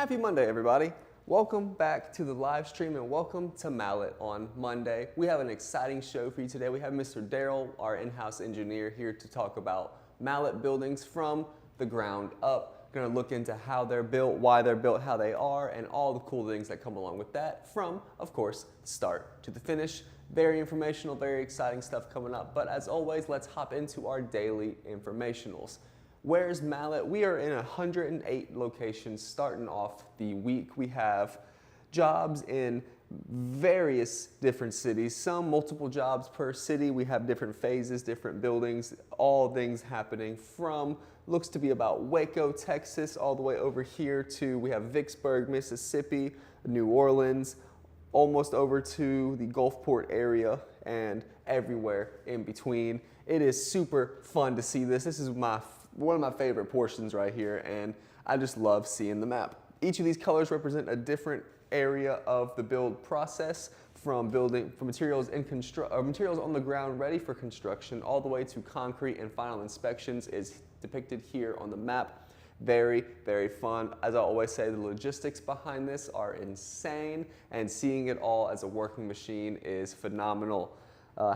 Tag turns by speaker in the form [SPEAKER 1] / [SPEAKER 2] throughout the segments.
[SPEAKER 1] Happy Monday, everybody. Welcome back to the live stream and welcome to Mallett on Monday. We have an exciting show for you today. We have Mr. Daryl, our in-house engineer, here to talk about Mallett Buildings from the ground up. We're going to look into how they're built, why they're built, how they are, and all the cool things that come along with that from, of course, the start to the finish. Very informational, very exciting stuff coming up. But as always, let's hop into our daily informationals. Where's Mallett? We are in 108 locations starting off the week. We have jobs in various different cities, some multiple jobs per city. We have different phases, different buildings, all things happening from, looks to be about Waco, Texas, all the way over here to, we have Vicksburg, Mississippi, New Orleans, almost over to the Gulfport area and everywhere in between. It is super fun to see this. This is one of my favorite portions right here, and I just love seeing the map. Each of these colors represent a different area of the build process, from materials materials on the ground ready for construction, all the way to concrete and final inspections is depicted here on the map. Very, very fun. As I always say, the logistics behind this are insane, and seeing it all as a working machine is phenomenal.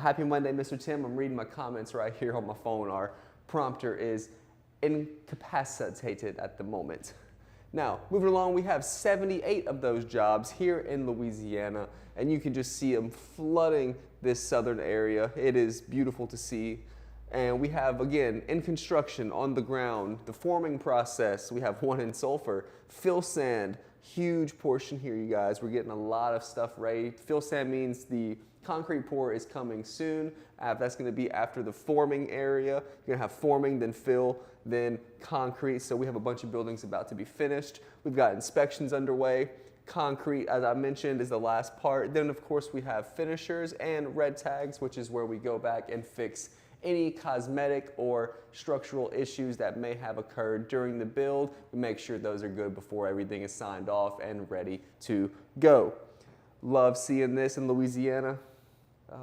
[SPEAKER 1] Happy Monday, Mr. Tim. I'm reading my comments right here on my phone. Our prompter is incapacitated at the moment. Now, moving along, we have 78 of those jobs here in Louisiana, and you can just see them flooding this southern area. It is beautiful to see. And we have, again, in construction, on the ground, the forming process. We have one in Sulphur, fill sand, huge portion here, you guys. We're getting a lot of stuff ready. Fill sand means the concrete pour is coming soon. That's going to be after the forming area. You're going to have forming, then fill, then concrete. So we have a bunch of buildings about to be finished. We've got inspections underway. Concrete, as I mentioned, is the last part. Then, of course, we have finishers and red tags, which is where we go back and fix any cosmetic or structural issues that may have occurred during the build. We make sure those are good before everything is signed off and ready to go. Love seeing this in Louisiana.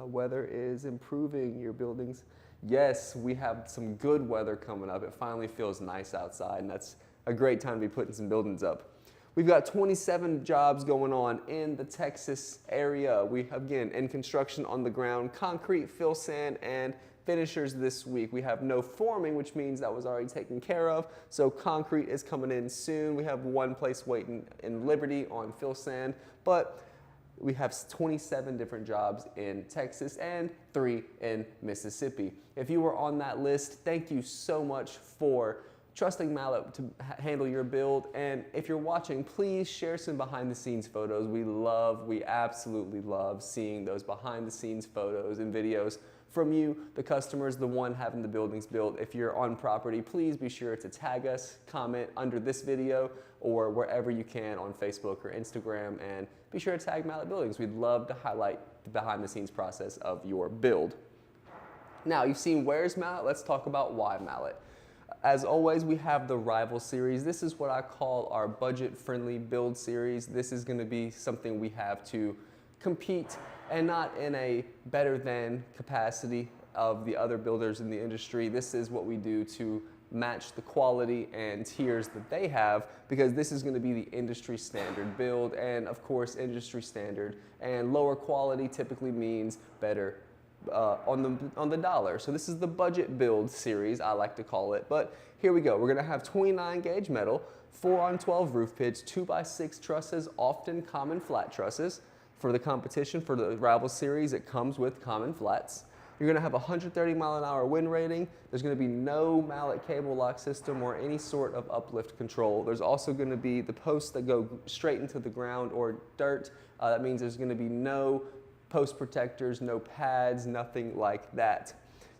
[SPEAKER 1] Weather is improving your buildings. Yes, we have some good weather coming up. It finally feels nice outside, and that's a great time to be putting some buildings up. We've got 27 jobs going on in the Texas area. We, again, in construction on the ground, concrete, fill sand, and finishers this week. We have no forming, which means that was already taken care of. So concrete is coming in soon. We have one place waiting in Liberty on fill sand, but we have 27 different jobs in Texas and 3 in Mississippi. If you were on that list, thank you so much for trusting Mallett to handle your build. And if you're watching, please share some behind the scenes photos. We absolutely love seeing those behind the scenes photos and videos from you, the customers, the one having the buildings built. If you're on property, please be sure to tag us, comment under this video or wherever you can on Facebook or Instagram, and be sure to tag Mallett Buildings. We'd love to highlight the behind the scenes process of your build. Now, you've seen where's Mallett, let's talk about why Mallett. As always, we have the Rival Series. This is what I call our budget-friendly build series. This is gonna be something we have to compete, and not in a better than capacity of the other builders in the industry. This is what we do to match the quality and tiers that they have, because this is going to be the industry standard build, and of course industry standard and lower quality typically means better on the dollar. So this is the budget build series, I like to call it. But here we go. We're going to have 29 gauge metal, 4-on-12 roof pitch, 2x6 trusses, often common flat trusses. For the competition, for the Rival Series, it comes with common flats. You're going to have a 130-mile-an-hour wind rating. There's going to be no Mallett cable lock system or any sort of uplift control. There's also going to be the posts that go straight into the ground or dirt. That means there's going to be no post protectors, no pads, nothing like that.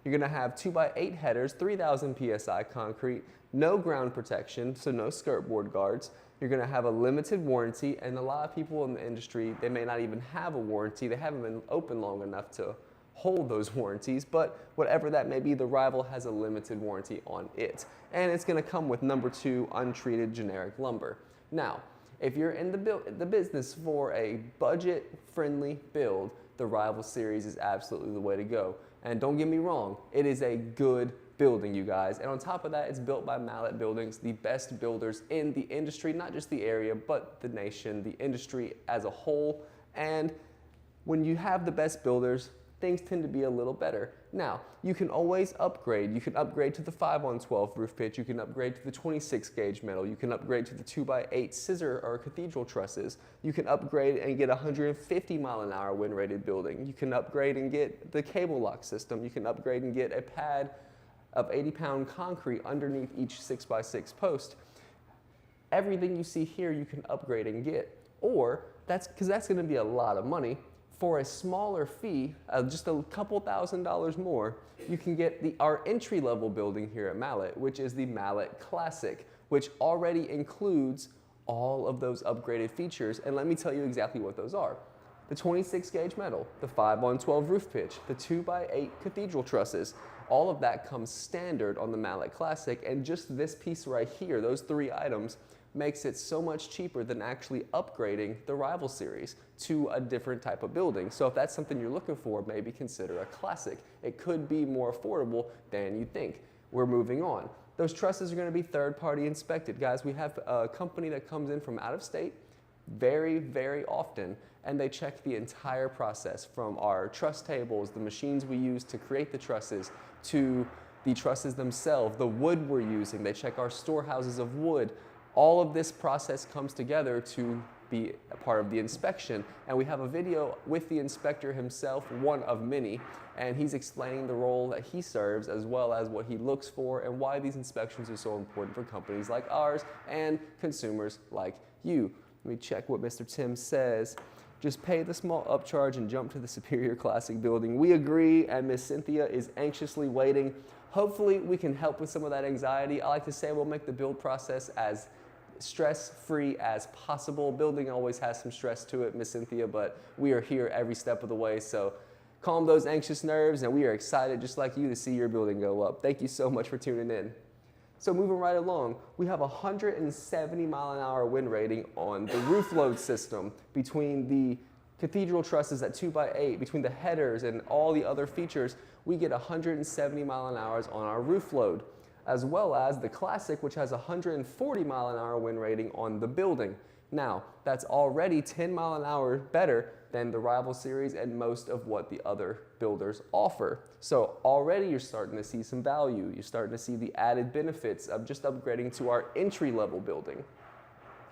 [SPEAKER 1] You're going to have 2x8 headers, 3,000 PSI concrete, no ground protection, so no skirt board guards. You're going to have a limited warranty, and a lot of people in the industry, they may not even have a warranty. They haven't been open long enough to hold those warranties, but whatever that may be, the Rival has a limited warranty on it. And it's going to come with #2 untreated generic lumber. Now, if you're in the business for a budget-friendly build, the Rival Series is absolutely the way to go. And don't get me wrong, it is a good building, you guys. And on top of that, it's built by Mallett Buildings, the best builders in the industry, not just the area, but the nation, the industry as a whole. And when you have the best builders, things tend to be a little better. Now, you can always upgrade. You can upgrade to the 5-on-12 roof pitch. You can upgrade to the 26 gauge metal. You can upgrade to the 2x8 scissor or cathedral trusses. You can upgrade and get a 150-mile-an-hour wind-rated building. You can upgrade and get the cable lock system. You can upgrade and get a pad of 80-pound concrete underneath each 6x6 post. Everything you see here, you can upgrade and get. Or, because that's going to be a lot of money, for a smaller fee, just a couple $1,000s more, you can get our entry-level building here at Mallett, which is the Mallett Classic, which already includes all of those upgraded features. And let me tell you exactly what those are. The 26 gauge metal, the 5-on-12 roof pitch, the 2x8 cathedral trusses, all of that comes standard on the Mallett Classic. And just this piece right here, those 3 items, makes it so much cheaper than actually upgrading the rival series to a different type of building. So if that's something you're looking for, maybe consider a Classic. It could be more affordable than you think. We're moving on. Those trusses are going to be third-party inspected. Guys, we have a company that comes in from out of state very, very often, and they check the entire process from our truss tables, the machines we use to create the trusses, to the trusses themselves, the wood we're using. They check our storehouses of wood. All of this process comes together to be a part of the inspection. And we have a video with the inspector himself, one of many, and he's explaining the role that he serves as well as what he looks for and why these inspections are so important for companies like ours and consumers like you. Let me check what Mr. Tim says. Just pay the small upcharge and jump to the Superior Classic building. We agree, and Miss Cynthia is anxiously waiting. Hopefully we can help with some of that anxiety. I like to say we'll make the build process as stress-free as possible. Building always has some stress to it, Miss Cynthia, but we are here every step of the way. So calm those anxious nerves, and we are excited, just like you, to see your building go up. Thank you so much for tuning in. So moving right along, we have a 170-mile-an-hour wind rating on the roof load system between the cathedral trusses at 2x8, between the headers and all the other features. We get 170 mile-an-hours on our roof load, as well as the Classic, which has 140-mile-an-hour wind rating on the building. Now, that's already 10 mile an hour better than the rival series and most of what the other builders offer. So already you're starting to see some value. You're starting to see the added benefits of just upgrading to our entry-level building.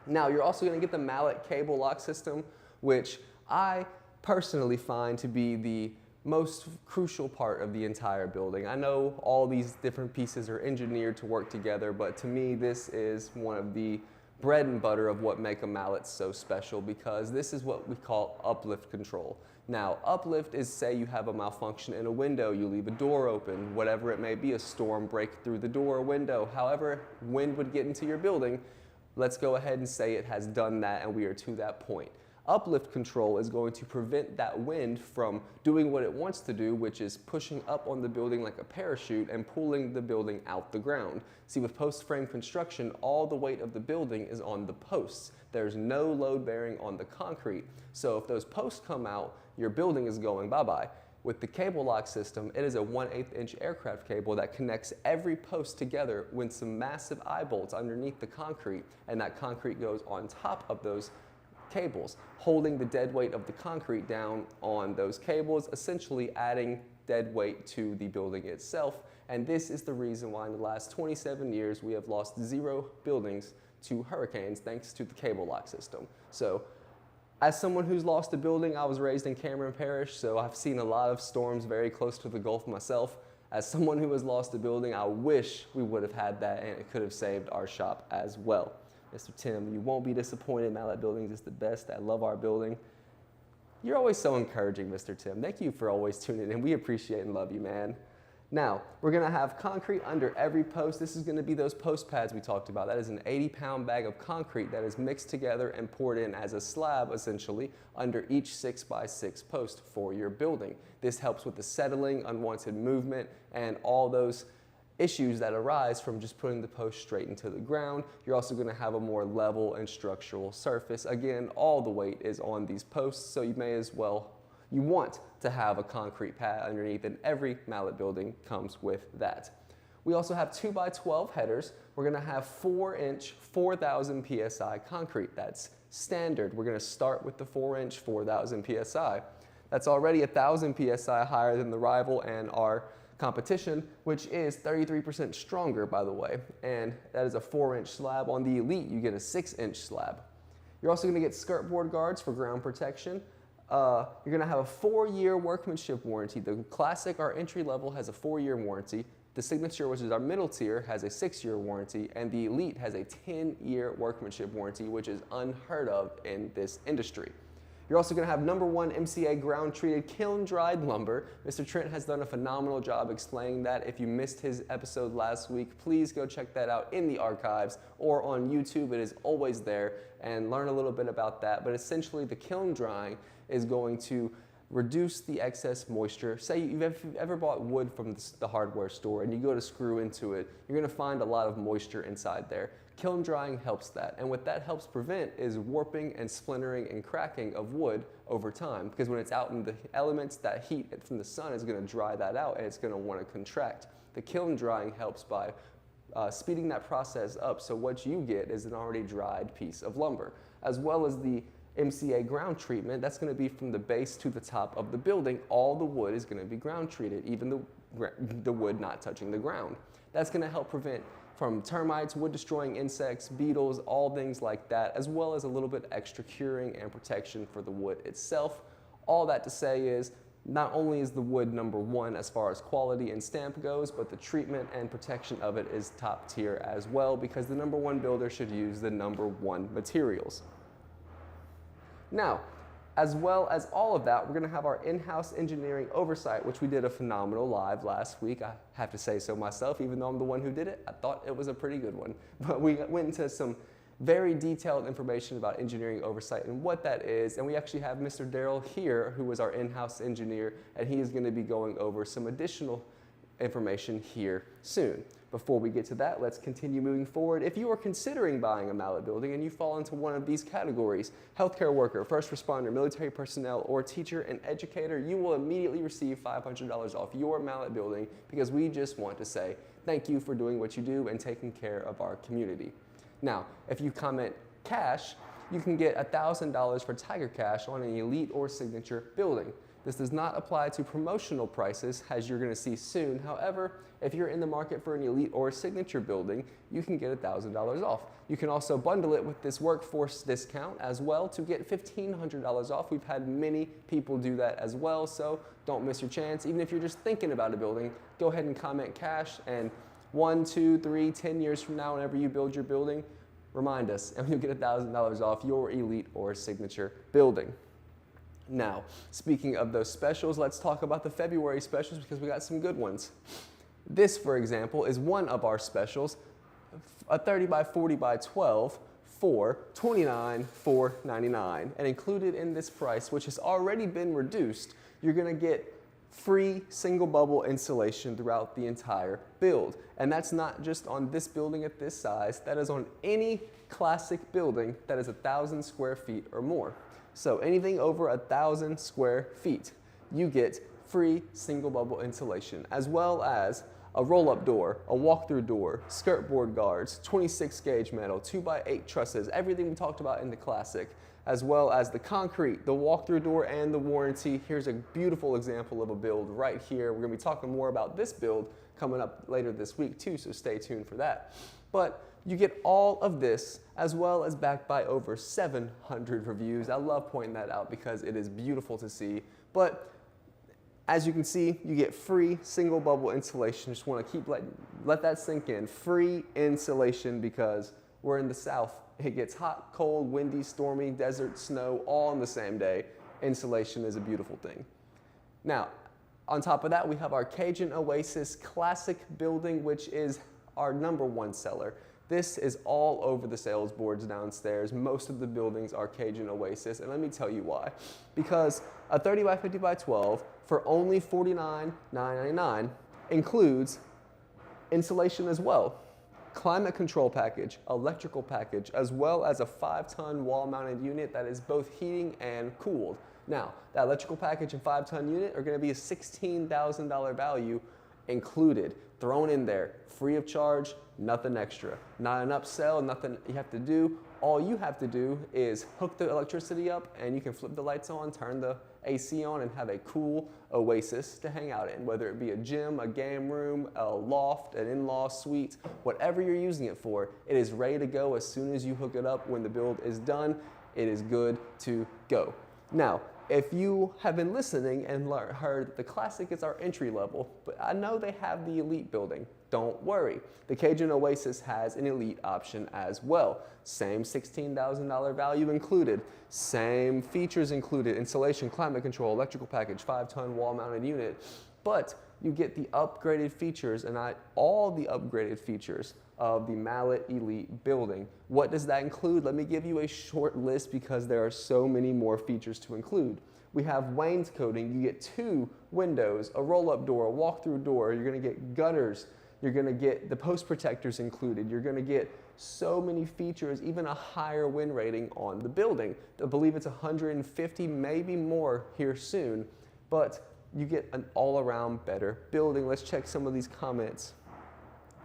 [SPEAKER 1] Now, you're also going to get the Mallett cable lock system, which I personally find to be the most crucial part of the entire building. I know all these different pieces are engineered to work together, but to me this is one of the bread and butter of what make a Mallett so special, because this is what we call uplift control. Now, uplift is, say you have a malfunction in a window, you leave a door open, whatever it may be, a storm break through the door or window, however wind would get into your building, let's go ahead and say it has done that and we are to that point. Uplift control is going to prevent that wind from doing what it wants to do, which is pushing up on the building like a parachute and pulling the building out the ground. See, with post frame construction, all the weight of the building is on the posts. There's no load bearing on the concrete. So if those posts come out, your building is going bye-bye. With the cable lock system, it is a 1/8 inch aircraft cable that connects every post together with some massive eye bolts underneath the concrete, and that concrete goes on top of those cables, holding the dead weight of the concrete down on those cables, essentially adding dead weight to the building itself. And this is the reason why in the last 27 years we have lost 0 buildings to hurricanes thanks to the cable lock system. So as someone who's lost a building, I was raised in Cameron Parish, so I've seen a lot of storms very close to the Gulf myself. As someone who has lost a building, I wish we would have had that and it could have saved our shop as well. Mr. Tim, you won't be disappointed. Mallett Buildings is the best. I love our building. You're always so encouraging, Mr. Tim. Thank you for always tuning in. We appreciate and love you, man. Now, we're going to have concrete under every post. This is going to be those post pads we talked about. That is an 80-pound bag of concrete that is mixed together and poured in as a slab, essentially, under each 6x6 post for your building. This helps with the settling, unwanted movement, and all those issues that arise from just putting the post straight into the ground. You're also going to have a more level and structural surface. Again, all the weight is on these posts, so you may as well, you want to have a concrete pad underneath, and every Mallett building comes with that. We also have 2x12 headers. We're going to have 4-inch, 4,000 PSI concrete. That's standard. We're going to start with the 4-inch, 4,000 PSI. That's already 1,000 PSI higher than the rival and our competition, which is 33% stronger, by the way. And that is a 4-inch slab. On the Elite, you get a 6-inch slab. You're also going to get skirt board guards for ground protection. You're going to have a 4-year workmanship warranty. The Classic, our entry level, has a 4-year warranty. The Signature, which is our middle tier, has a 6-year warranty, and the Elite has a 10-year workmanship warranty, which is unheard of in this industry. You're also going to have #1 MCA ground-treated kiln-dried lumber. Mr. Trent has done a phenomenal job explaining that. If you missed his episode last week, please go check that out in the archives or on YouTube. It is always there, and learn a little bit about that. But essentially, the kiln drying is going to reduce the excess moisture. Say you've ever bought wood from the hardware store and you go to screw into it, you're going to find a lot of moisture inside there. Kiln drying helps that, and what that helps prevent is warping and splintering and cracking of wood over time, because when it's out in the elements, that heat from the sun is going to dry that out and it's going to want to contract. The kiln drying helps by speeding that process up, so what you get is an already dried piece of lumber, as well as the MCA ground treatment. That's going to be from the base to the top of the building. All the wood is going to be ground treated, even the wood not touching the ground. That's going to help prevent from termites, wood destroying insects, beetles, all things like that, as well as a little bit extra curing and protection for the wood itself. All that to say is, not only is the wood #1 as far as quality and stamp goes, but the treatment and protection of it is top tier as well, because the #1 builder should use the #1 materials. Now, as well as all of that, we're going to have our in-house engineering oversight, which we did a phenomenal live last week. I have to say so myself, even though I'm the one who did it. I thought it was a pretty good one. But we went into some very detailed information about engineering oversight and what that is. And we actually have Mr. Darrell here, who is our in-house engineer, and he is going to be going over some additional information here soon. Before we get to that, let's continue moving forward. If you are considering buying a Mallett building and you fall into one of these categories, healthcare worker, first responder, military personnel, or teacher and educator, you will immediately receive $500 off your Mallett building, because we just want to say thank you for doing what you do and taking care of our community. Now, if you comment cash, you can get $1,000 for Tiger Cash on an Elite or Signature building. This does not apply to promotional prices, as you're going to see soon. However, if you're in the market for an Elite or Signature building, you can get $1,000 off. You can also bundle it with this workforce discount as well to get $1,500 off. We've had many people do that as well, so don't miss your chance. Even if you're just thinking about a building, go ahead and comment cash, and 1, 2, 3, 10 years from now, whenever you build your building, remind us, and you'll get $1,000 off your Elite or Signature building. Now, speaking of those specials, let's talk about the February specials, because we got some good ones. This, for example, is one of our specials, a 30x40x12 for $29,499. And included in this price, which has already been reduced, you're going to get free single bubble insulation throughout the entire build. And that's not just on this building at this size, that is on any Classic building that is 1,000 square feet or more. So anything over 1,000 square feet, you get free single bubble insulation, as well as a roll-up door, a walk-through door, skirt board guards, 26 gauge metal, 2x8 trusses, everything we talked about in the Classic, as well as the concrete, the walk-through door, and the warranty. Here's a beautiful example of a build right here. We're going to be talking more about this build coming up later this week too, so stay tuned for that. But you get all of this, as well as backed by over 700 reviews. I love pointing that out because it is beautiful to see. But as you can see, you get free single bubble insulation. Just want to keep let that sink in. Free insulation, because we're in the South. It gets hot, cold, windy, stormy, desert, snow, all in the same day. Insulation is a beautiful thing. Now, on top of that, we have our Cajun Oasis Classic building, which is our #1 seller. This is all over the sales boards downstairs. Most of the buildings are Cajun Oasis, and let me tell you why. Because a 30x50x12 for only $49,999 includes insulation as well, climate control package, electrical package, as well as a 5-ton wall-mounted unit that is both heating and cooled. Now, that electrical package and 5-ton unit are going to be a $16,000 value included, thrown in there, free of charge, nothing extra. Not an upsell, nothing you have to do. All you have to do is hook the electricity up and you can flip the lights on, turn the AC on, and have a cool oasis to hang out in, whether it be a gym, a game room, a loft, an in-law suite, whatever you're using it for, it is ready to go as soon as you hook it up. When the build is done, it is good to go. Now, if you have been listening and heard that the Classic is our entry level, but I know they have the Elite building. Don't worry. The Cajun Oasis has an Elite option as well. Same $16,000 value included. Same features included. Insulation, climate control, electrical package, 5-ton wall-mounted unit. But you get the upgraded features, and all the upgraded features of the Mallett Elite building. What does that include? Let me give you a short list because there are so many more features to include. We have wainscoting. You get 2 windows, a roll-up door, a walk-through door. You're going to get gutters. You're going to get the post protectors included. You're going to get so many features, even a higher win rating on the building. I believe it's 150, maybe more here soon, but you get an all-around better building. Let's check some of these comments.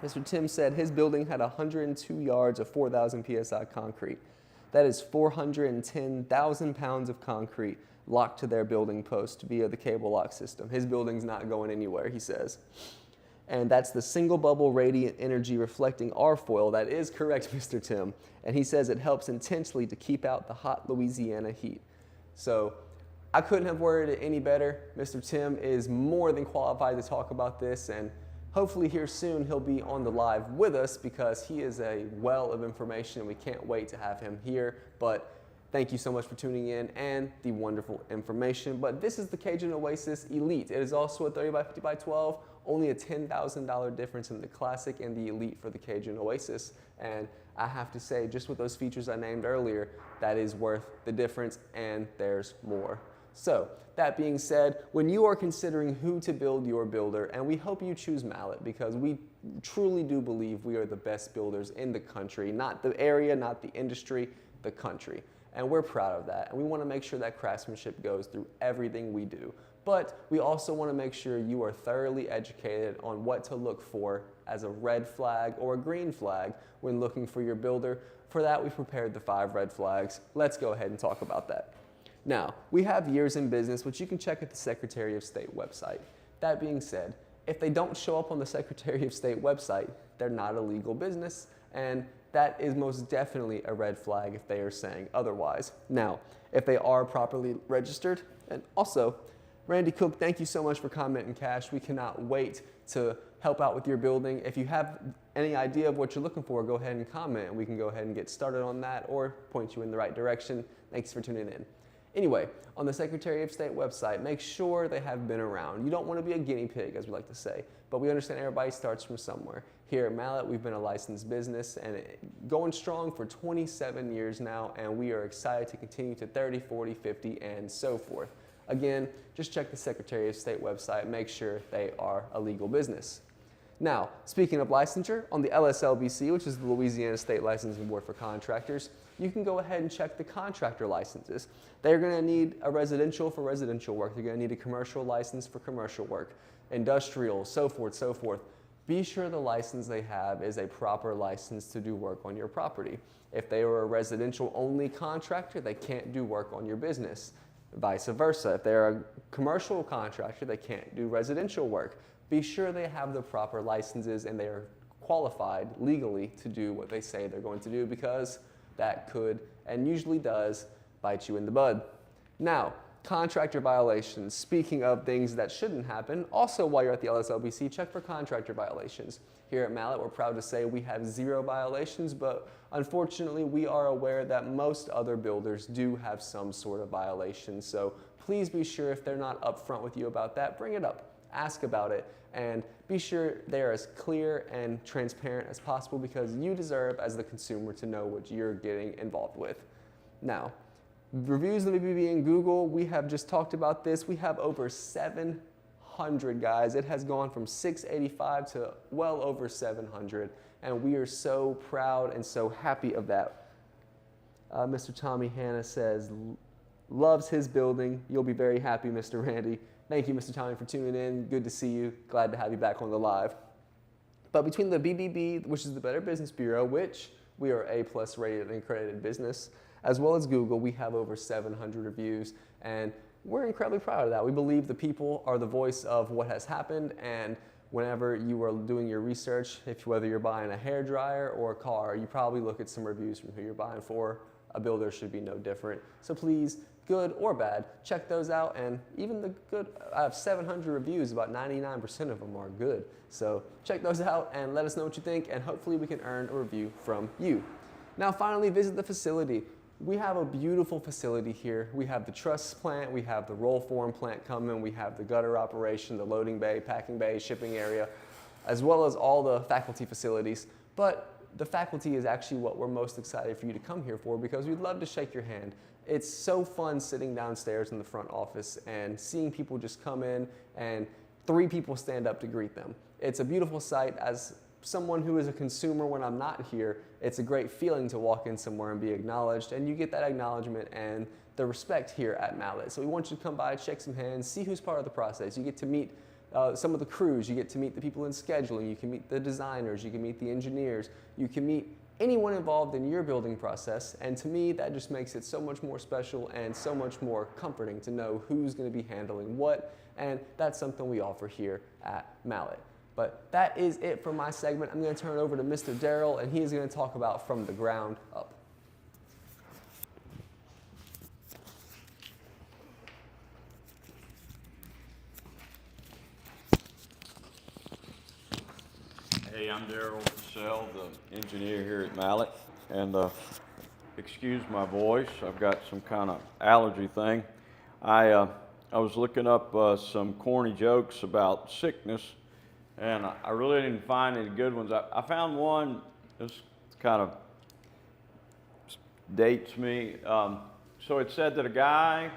[SPEAKER 1] Mr. Tim said his building had 102 yards of 4,000 PSI concrete. That is 410,000 pounds of concrete locked to their building post via the cable lock system. His building's not going anywhere, he says. And that's the single bubble radiant energy reflecting R foil. That is correct, Mr. Tim. And he says it helps intensely to keep out the hot Louisiana heat. So I couldn't have worded it any better. Mr. Tim is more than qualified to talk about this, and hopefully here soon he'll be on the live with us because he is a well of information and we can't wait to have him here. But thank you so much for tuning in and the wonderful information. But this is the Cajun Oasis Elite. It is also a 30 by 50 by 12, only a $10,000 difference in the Classic and the Elite for the Cajun Oasis. And I have to say, just with those features I named earlier, that is worth the difference, and there's more. So that being said, when you are considering who to build your builder, and we hope you choose Mallett because we truly do believe we are the best builders in the country, not the area, not the industry, the country. And we're proud of that. And we want to make sure that craftsmanship goes through everything we do. But we also want to make sure you are thoroughly educated on what to look for as a red flag or a green flag when looking for your builder. For that, we've prepared the 5 red flags. Let's go ahead and talk about that. Now, we have years in business, which you can check at the Secretary of State website. That being said, if they don't show up on the Secretary of State website, they're not a legal business, and that is most definitely a red flag if they are saying otherwise. Now, if they are properly registered, and also, Randy Cook, thank you so much for commenting, Cash. We cannot wait to help out with your building. If you have any idea of what you're looking for, go ahead and comment, and we can go ahead and get started on that or point you in the right direction. Thanks for tuning in. Anyway, on the Secretary of State website, make sure they have been around. You don't want to be a guinea pig, as we like to say, but we understand everybody starts from somewhere. Here at Mallett, we've been a licensed business and going strong for 27 years now, and we are excited to continue to 30, 40, 50, and so forth. Again, just check the Secretary of State website, make sure they are a legal business. Now, speaking of licensure, on the LSLBC, which is the Louisiana State Licensing Board for Contractors, you can go ahead and check the contractor licenses. They're going to need a residential for residential work. They're going to need a commercial license for commercial work, industrial, so forth, so forth. Be sure the license they have is a proper license to do work on your property. If they are a residential only contractor, they can't do work on your business. Vice versa. If they're a commercial contractor, they can't do residential work. Be sure they have the proper licenses and they are qualified legally to do what they say they're going to do, because that could, and usually does, bite you in the bud. Now, contractor violations. Speaking of things that shouldn't happen, also while you're at the LSLBC, check for contractor violations. Here at Mallett, we're proud to say we have 0 violations, but unfortunately, we are aware that most other builders do have some sort of violation. So please be sure, if they're not upfront with you about that, bring it up, ask about it, and be sure they're as clear and transparent as possible, because you deserve, as the consumer, to know what you're getting involved with. Now, reviews that may be in Google, we have just talked about this. We have over 700, guys. It has gone from 685 to well over 700, and we are so proud and so happy of that. Mr. Tommy Hanna says, loves his building. You'll be very happy, Mr. Randy. Thank you, Mr. Tommy, for tuning in. Good to see you. Glad to have you back on the live. But between the BBB, which is the Better Business Bureau, which we are A+ rated and accredited business, as well as Google, we have over 700 reviews, and we're incredibly proud of that. We believe the people are the voice of what has happened, and whenever you are doing your research, whether you're buying a hairdryer or a car, you probably look at some reviews from who you're buying for. A builder should be no different. So please, good or bad, check those out. And even the good, I have 700 reviews, about 99% of them are good. So check those out and let us know what you think, and hopefully we can earn a review from you. Now finally, visit the facility. We have a beautiful facility here. We have the truss plant, we have the roll form plant coming, we have the gutter operation, the loading bay, packing bay, shipping area, as well as all the faculty facilities. But the faculty is actually what we're most excited for you to come here for, because we'd love to shake your hand. It's so fun sitting downstairs in the front office and seeing people just come in and 3 people stand up to greet them. It's a beautiful sight. As someone who is a consumer when I'm not here, it's a great feeling to walk in somewhere and be acknowledged, and you get that acknowledgement and the respect here at Mallett. So we want you to come by, shake some hands, see who's part of the process. You get to meet some of the crews, you get to meet the people in scheduling, you can meet the designers, you can meet the engineers, you can meet anyone involved in your building process, and to me that just makes it so much more special and so much more comforting to know who's going to be handling what, and that's something we offer here at Mallett. But that is it for my segment. I'm going to turn it over to Mr. Darrell, and he's going to talk about from the ground up.
[SPEAKER 2] Hey, I'm Darrell Purcell, the engineer here at Mallett, and excuse my voice. I've got some kind of allergy thing. I was looking up some corny jokes about sickness, and I really didn't find any good ones. I found one. This kind of dates me. So it said that a guy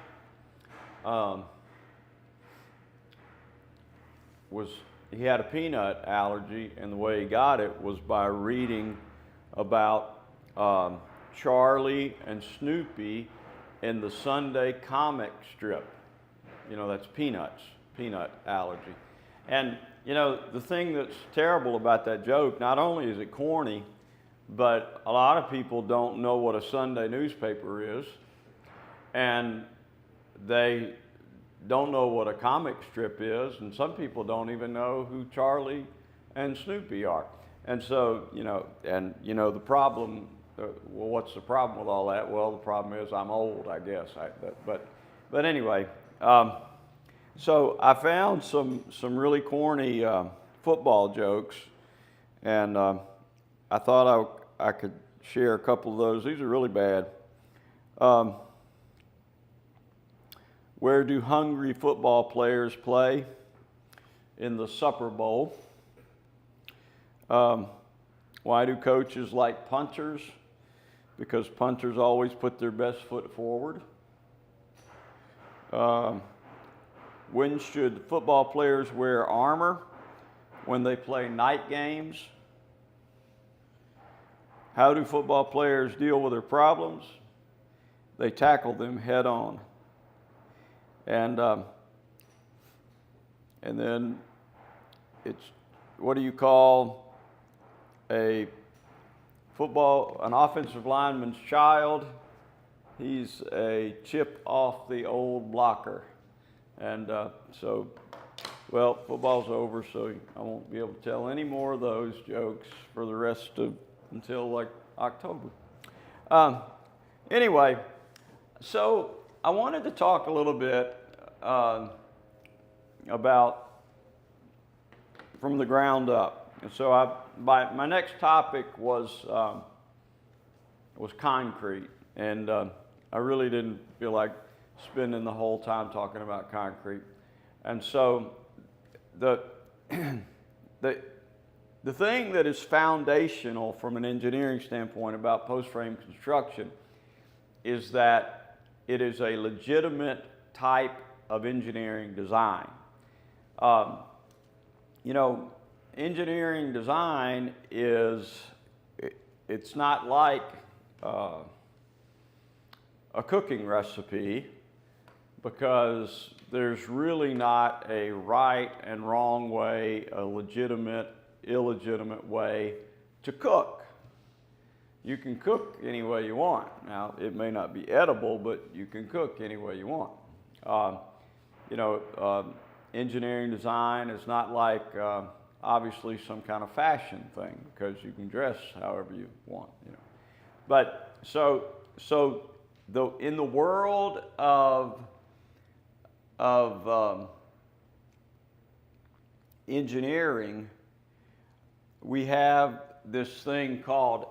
[SPEAKER 2] he had a peanut allergy, and the way he got it was by reading about Charlie and Snoopy in the Sunday comic strip. You know, that's Peanuts, peanut allergy. And, you know, the thing that's terrible about that joke, not only is it corny, but a lot of people don't know what a Sunday newspaper is, and they don't know what a comic strip is, and some people don't even know who Charlie and Snoopy are. And so, the problem, well, what's the problem with all that? Well, the problem is I'm old, I guess. But anyway, so I found some really corny football jokes, and I thought I could share a couple of those. These are really bad. Where do hungry football players play? In the Supper Bowl. Why do coaches like punters? Because punters always put their best foot forward. When should football players wear armor? When they play night games. How do football players deal with their problems? They tackle them head on. And then it's, what do you call an offensive lineman's child? He's a chip off the old blocker. And so, well, football's over, so I won't be able to tell any more of those jokes for the rest of, until like October. Anyway, so I wanted to talk a little bit about from the ground up. And so my next topic was concrete, and I really didn't feel like spending the whole time talking about concrete. And so the thing that is foundational from an engineering standpoint about post-frame construction is that it is a legitimate type of engineering design. Engineering design it's not like a cooking recipe, because there's really not a right and wrong way, a legitimate, illegitimate way to cook. You can cook any way you want. Now, it may not be edible, but you can cook any way you want. Engineering design is not like obviously some kind of fashion thing, because you can dress however you want. But in the world of engineering, we have this thing called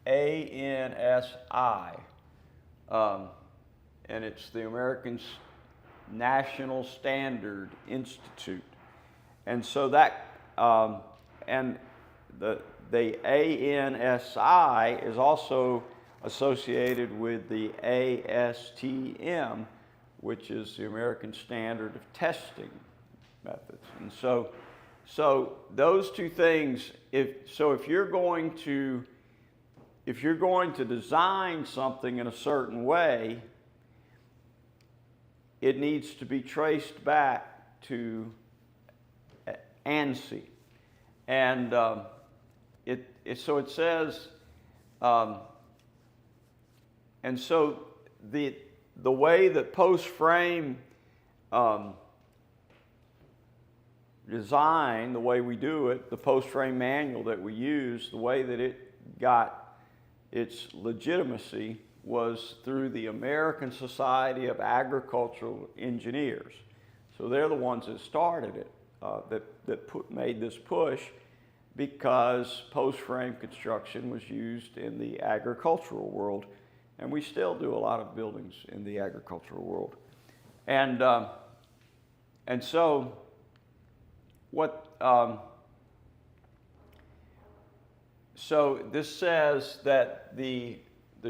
[SPEAKER 2] ANSI, and it's the American National Standard Institute. And so that, and the ANSI is also associated with the ASTM, which is the American Standard of Testing Methods. And so those two things, if you're going to design something in a certain way, it needs to be traced back to ANSI. And so it says, and so the way that post-frame design, the way we do it, the post-frame manual that we use, the way that it got its legitimacy was through the American Society of Agricultural Engineers. So they're the ones that started it, made this push, because post-frame construction was used in the agricultural world, and we still do a lot of buildings in the agricultural world. And so what? So this says that the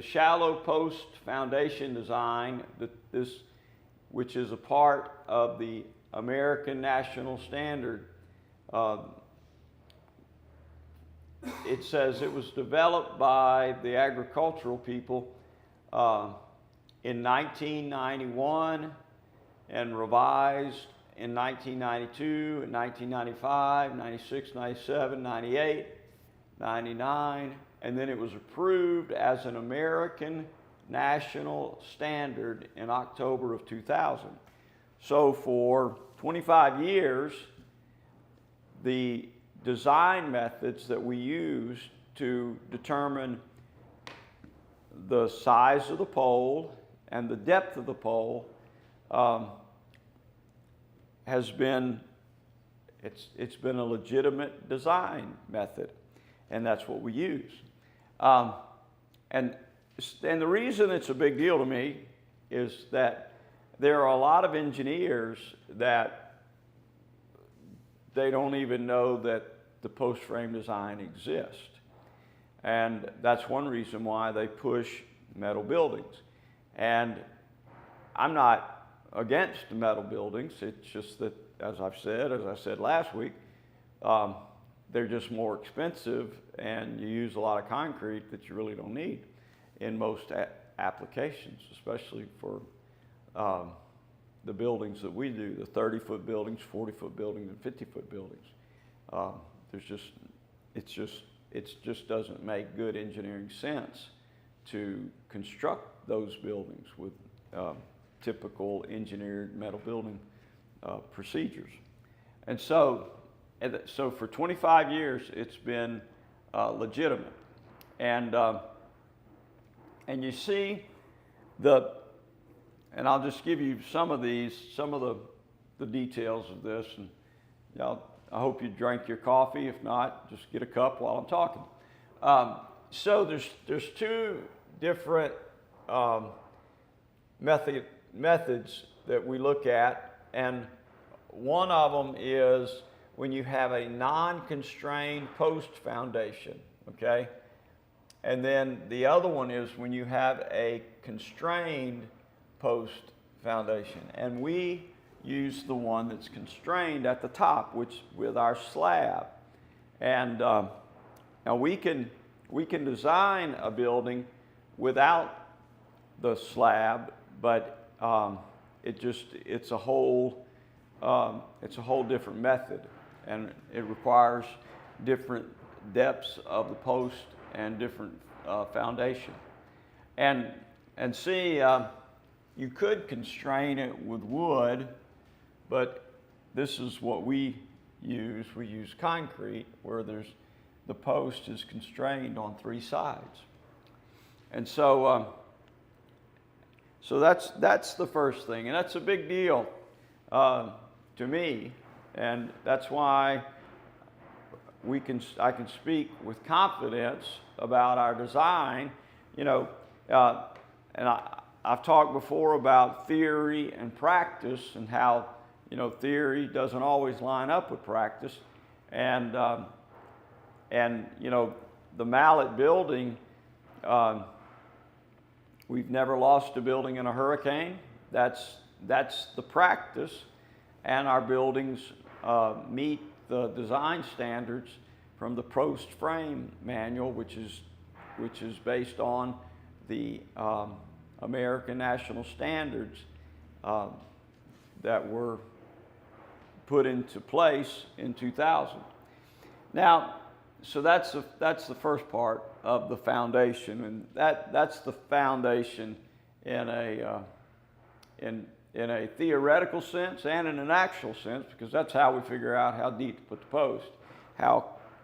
[SPEAKER 2] shallow post foundation design, which is a part of the American National Standard, it says it was developed by the agricultural people in 1991 and revised in 1992, and 1995, 96, 97, 98, 99, and then it was approved as an American national standard in October of 2000. So for 25 years, the design methods that we use to determine the size of the pole and the depth of the pole has been, it's been a legitimate design method, and that's what we use. And the reason it's a big deal to me is that there are a lot of engineers that they don't even know that the post-frame design exists. And that's one reason why they push metal buildings. And I'm not against metal buildings. It's just that, as I said last week, they're just more expensive, and you use a lot of concrete that you really don't need in most applications, especially for the buildings that we do, the 30-foot buildings, 40-foot buildings, and 50-foot buildings. It just doesn't make good engineering sense to construct those buildings with typical engineered metal building procedures. And so for 25 years, it's been legitimate. And you see and I'll just give you some of the details of this, and I hope you drank your coffee. If not, just get a cup while I'm talking. So there's two different methods that we look at, and one of them is when you have a non-constrained post foundation, okay? And then the other one is when you have a constrained post foundation. And we use the one that's constrained at the top, which with our slab. And now we can design a building without the slab, but it's a whole different method, and it requires different depths of the post and different foundation. And see, you could constrain it with wood, but this is what we use. We use concrete, where the post is constrained on 3 sides. And so, so that's the first thing, and that's a big deal to me, and that's why I can speak with confidence about our design. You know, and I've talked before about theory and practice, and how, you know, theory doesn't always line up with practice, and you know, the Mallett building. We've never lost a building in a hurricane. That's the practice, and our buildings meet the design standards from the Post Frame Manual, which is based on the American National Standards that were put into place in 2000. Now, so that's the first part of the foundation, and that's the foundation in a theoretical sense and in an actual sense, because that's how we figure out how deep to put the post,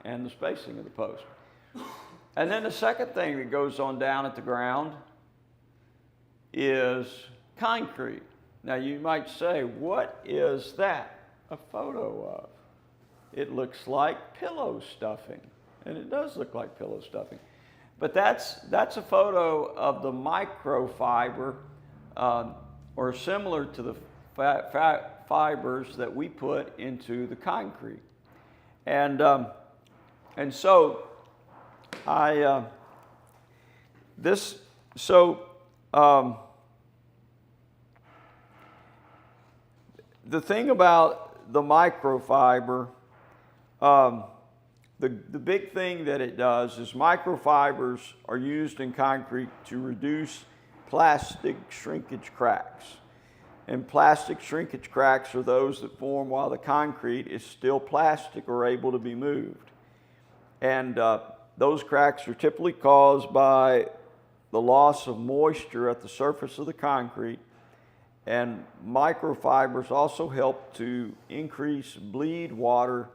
[SPEAKER 2] and the spacing of the post. And then the second thing that goes on down at the ground is concrete. Now you might say, what is that a photo of? It looks like pillow stuffing, and it does look like pillow stuffing. But that's a photo of the microfiber, or similar to the fibers that we put into the concrete. And so the thing about the microfiber, the big thing that it does is microfibers are used in concrete to reduce plastic shrinkage cracks. And plastic shrinkage cracks are those that form while the concrete is still plastic or able to be moved. And those cracks are typically caused by the loss of moisture at the surface of the concrete. And microfibers also help to increase bleed water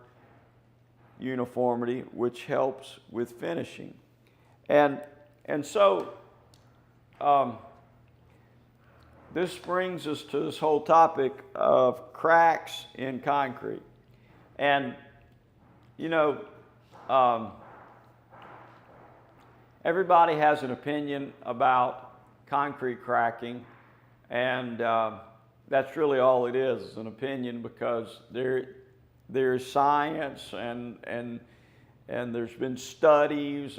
[SPEAKER 2] uniformity, which helps with finishing. And so this brings us to this whole topic of cracks in concrete. And, you know, everybody has an opinion about concrete cracking, and that's really all it is an opinion, because there's science and there's been studies,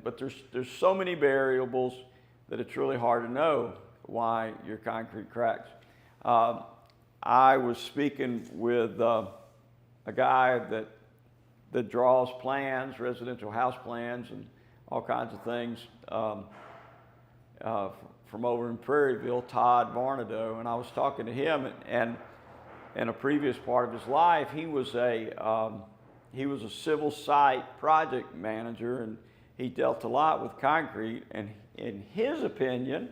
[SPEAKER 2] but there's so many variables that it's really hard to know why your concrete cracks. I was speaking with a guy that draws plans, residential house plans, and all kinds of things from over in Prairieville, Todd Varnado, and I was talking to him, and in a previous part of his life, he was a civil site project manager, and he dealt a lot with concrete. And in his opinion,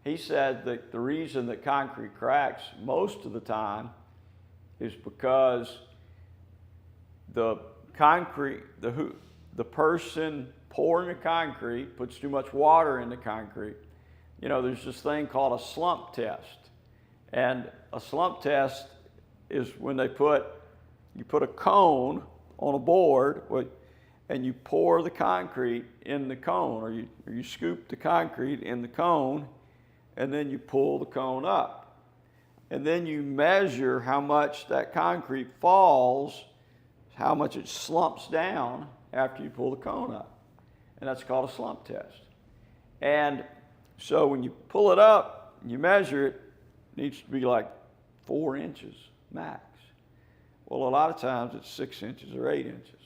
[SPEAKER 2] he said that the reason that concrete cracks most of the time is because the person pouring the concrete puts too much water in the concrete. You know, there's this thing called a slump test, and a slump test is when you put a cone on a board, and you pour the concrete in the cone, or you scoop the concrete in the cone, and then you pull the cone up. And then you measure how much that concrete falls, how much it slumps down after you pull the cone up. And that's called a slump test. And so when you pull it up, and you measure it, it needs to be like 4 inches max. Well, a lot of times it's 6 inches or 8 inches.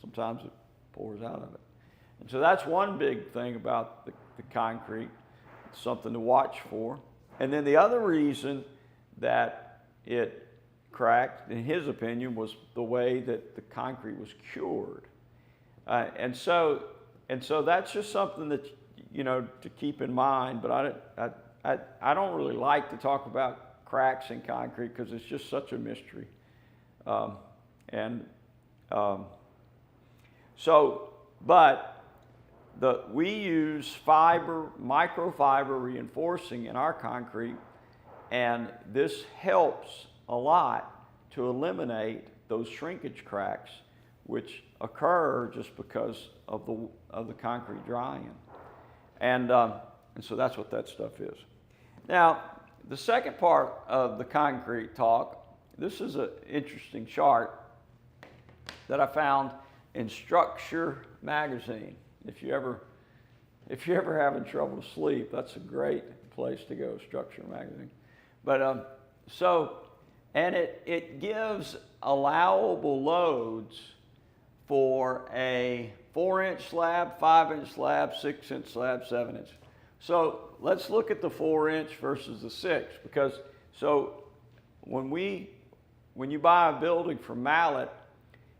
[SPEAKER 2] Sometimes it pours out of it. And so that's one big thing about the concrete. It's something to watch for. And then the other reason that it cracked, in his opinion, was the way that the concrete was cured. And so that's just something that, to keep in mind. But I don't really like to talk about cracks in concrete because it's just such a mystery. We use microfiber reinforcing in our concrete, and this helps a lot to eliminate those shrinkage cracks which occur just because of the concrete drying. And so that's what that stuff is. Now, the second part of the concrete talk, this is an interesting chart that I found in Structure magazine. If you're ever having trouble to sleep, that's a great place to go, Structure magazine. But it gives allowable loads for a 4-inch slab, 5-inch slab, 6-inch slab, 7-inch. So let's look at the 4-inch versus the 6, because when you buy a building from Mallett,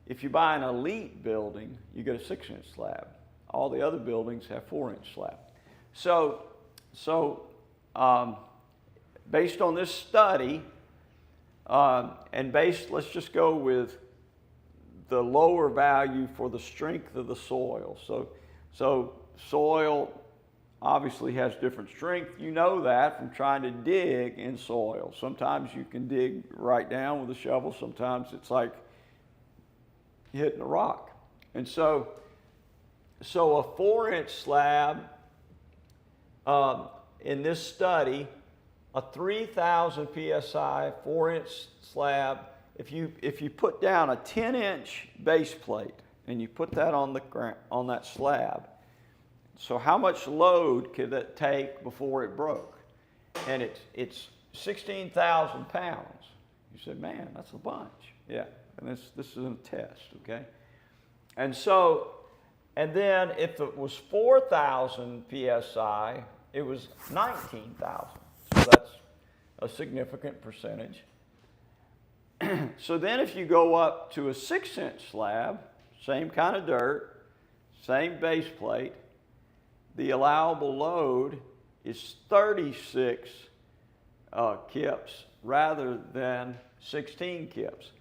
[SPEAKER 2] if you buy an elite building, you get a 6-inch slab. All the other buildings have 4-inch slab. Based on this study, let's just go with the lower value for the strength of the soil. So soil obviously has different strength. You know that from trying to dig in soil. Sometimes you can dig right down with a shovel. Sometimes it's like hitting a rock. And so a 4-inch slab, in this study, a 3,000 PSI 4-inch slab, if you put down a 10-inch base plate and you put that on that slab, so how much load could that take before it broke? And it's 16,000 pounds. You said, man, that's a bunch. Yeah, and this is a test, okay? And then if it was 4,000 PSI, it was 19,000. So that's a significant percentage. So then if you go up to a 6-inch slab, same kind of dirt, same base plate, the allowable load is 36 kips rather than 16 kips.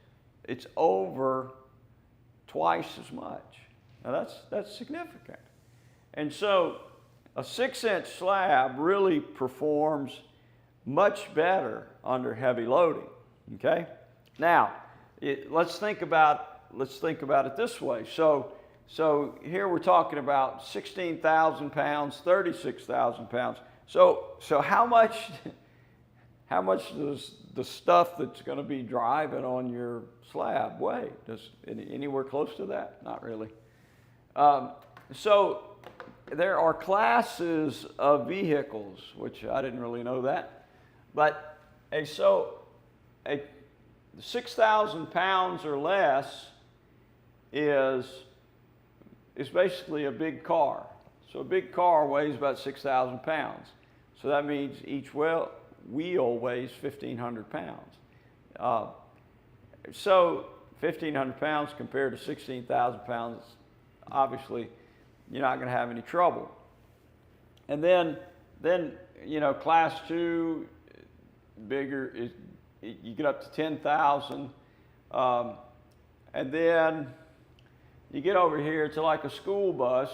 [SPEAKER 2] It's over twice as much. Now that's significant. And so a 6-inch slab really performs much better under heavy loading, okay? Now, let's think about it this way. So here we're talking about 16,000 pounds, 36,000 pounds. So how much does the stuff that's going to be driving on your slab weigh? Does anywhere close to that? Not really. So there are classes of vehicles, which I didn't really know that, but 6,000 pounds or less is basically a big car. So a big car weighs about 6,000 pounds. So that means each wheel weighs 1,500 pounds. So 1,500 pounds compared to 16,000 pounds, obviously you're not going to have any trouble. And then class 2, bigger, you get up to 10,000. And then you get over here to like a school bus.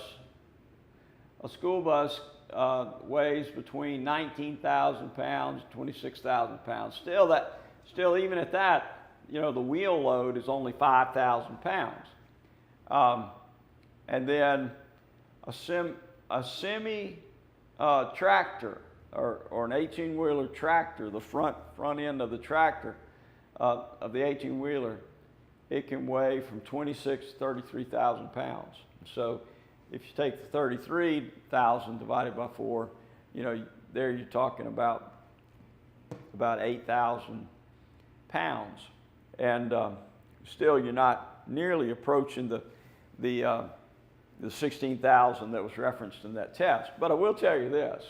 [SPEAKER 2] A school bus weighs between 19,000 pounds, 26,000 pounds. Still even at that, the wheel load is only 5,000 pounds. And then a semi tractor or an 18-wheeler tractor, the front end of the tractor of the 18-wheeler, it can weigh from 26 to 33,000 pounds. So if you take the 33,000 divided by 4, there you're talking about 8,000 pounds. And still you're not nearly approaching the 16,000 that was referenced in that test. But I will tell you this,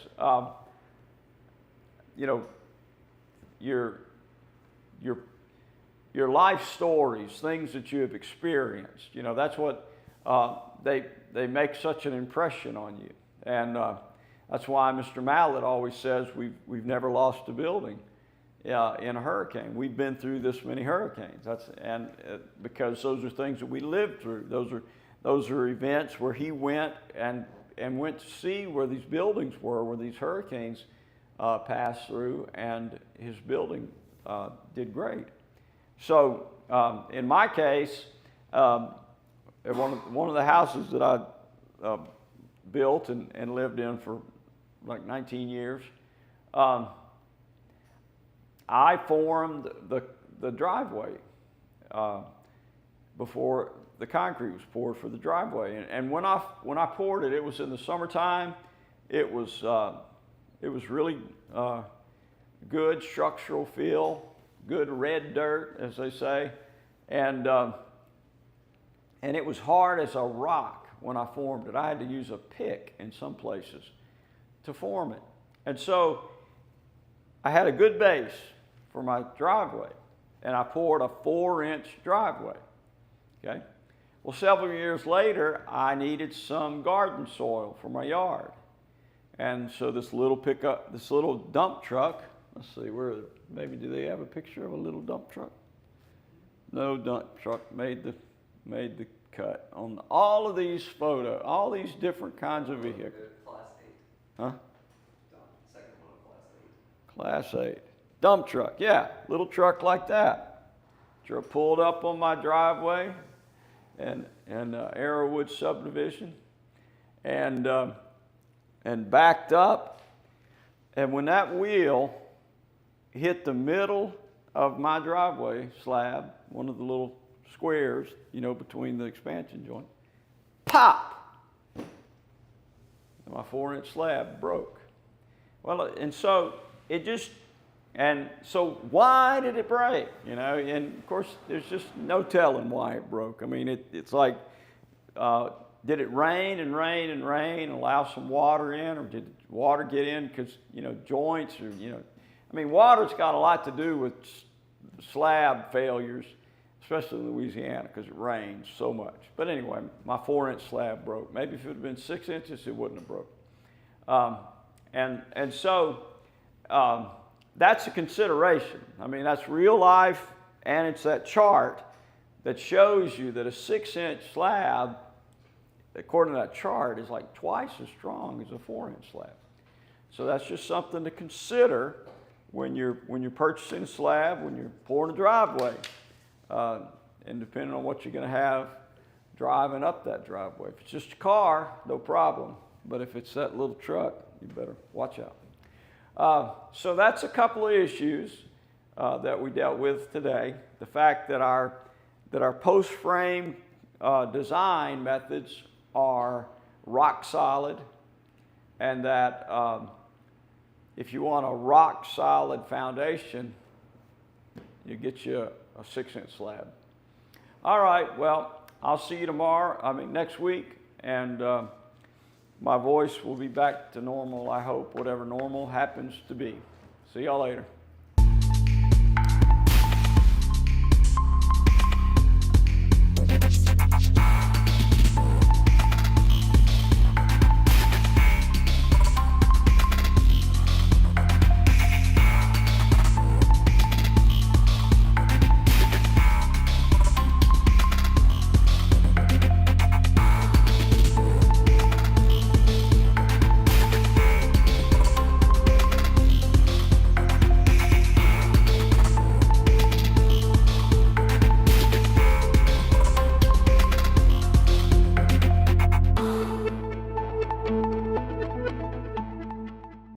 [SPEAKER 2] your life stories, things that you have experienced. You know, that's what they make such an impression on you. And that's why Mr. Mallett always says we've never lost a building in a hurricane. We've been through this many hurricanes. Because those are things that we lived through. Those are events where he went and went to see where these buildings were, where these hurricanes passed through, and his building did great. So in my case, one of the houses that I built and lived in for like 19 years, I formed the driveway before the concrete was poured for the driveway. And when I poured it, it was in the summertime. It was really good structural feel, good red dirt, as they say, and it was hard as a rock when I formed it. I had to use a pick in some places to form it. And so I had a good base for my driveway, and I poured a 4-inch driveway, okay? Well, several years later, I needed some garden soil for my yard. And so this little dump truck, let's see, maybe do they have a picture of a little dump truck? No dump truck made the cut on all of these photos, all these different kinds of vehicles.
[SPEAKER 1] Class 8.
[SPEAKER 2] Huh?
[SPEAKER 1] Second one, Class 8.
[SPEAKER 2] Class 8. Dump truck, yeah, little truck like that. Pulled up on my driveway and Arrowwood subdivision, and backed up. And when that wheel hit the middle of my driveway slab, one of the little squares, you know, between the expansion joint, pop! And my 4-inch slab broke. Well, and so why did it break? You know, and of course, there's just no telling why it broke. I mean, it's like, did it rain and rain and rain and allow some water in, or did water get in because, you know, joints, or, you know, I mean, water's got a lot to do with slab failures, especially in Louisiana because it rains so much. But anyway, my 4-inch slab broke. Maybe if it would have been 6 inches, it wouldn't have broke. So that's a consideration. I mean, that's real life, and it's that chart that shows you that a 6-inch slab, according to that chart, is like twice as strong as a 4-inch slab. So that's just something to consider when you're purchasing a slab, when you're pouring a driveway, and depending on what you're going to have driving up that driveway. If it's just a car, no problem. But if it's that little truck, you better watch out. So that's a couple of issues that we dealt with today. The fact that our post frame design methods are rock solid, and that if you want a rock solid foundation, you get you a 6-inch slab. All right, well, I'll see you next week, and my voice will be back to normal, I hope, whatever normal happens to be. See y'all later.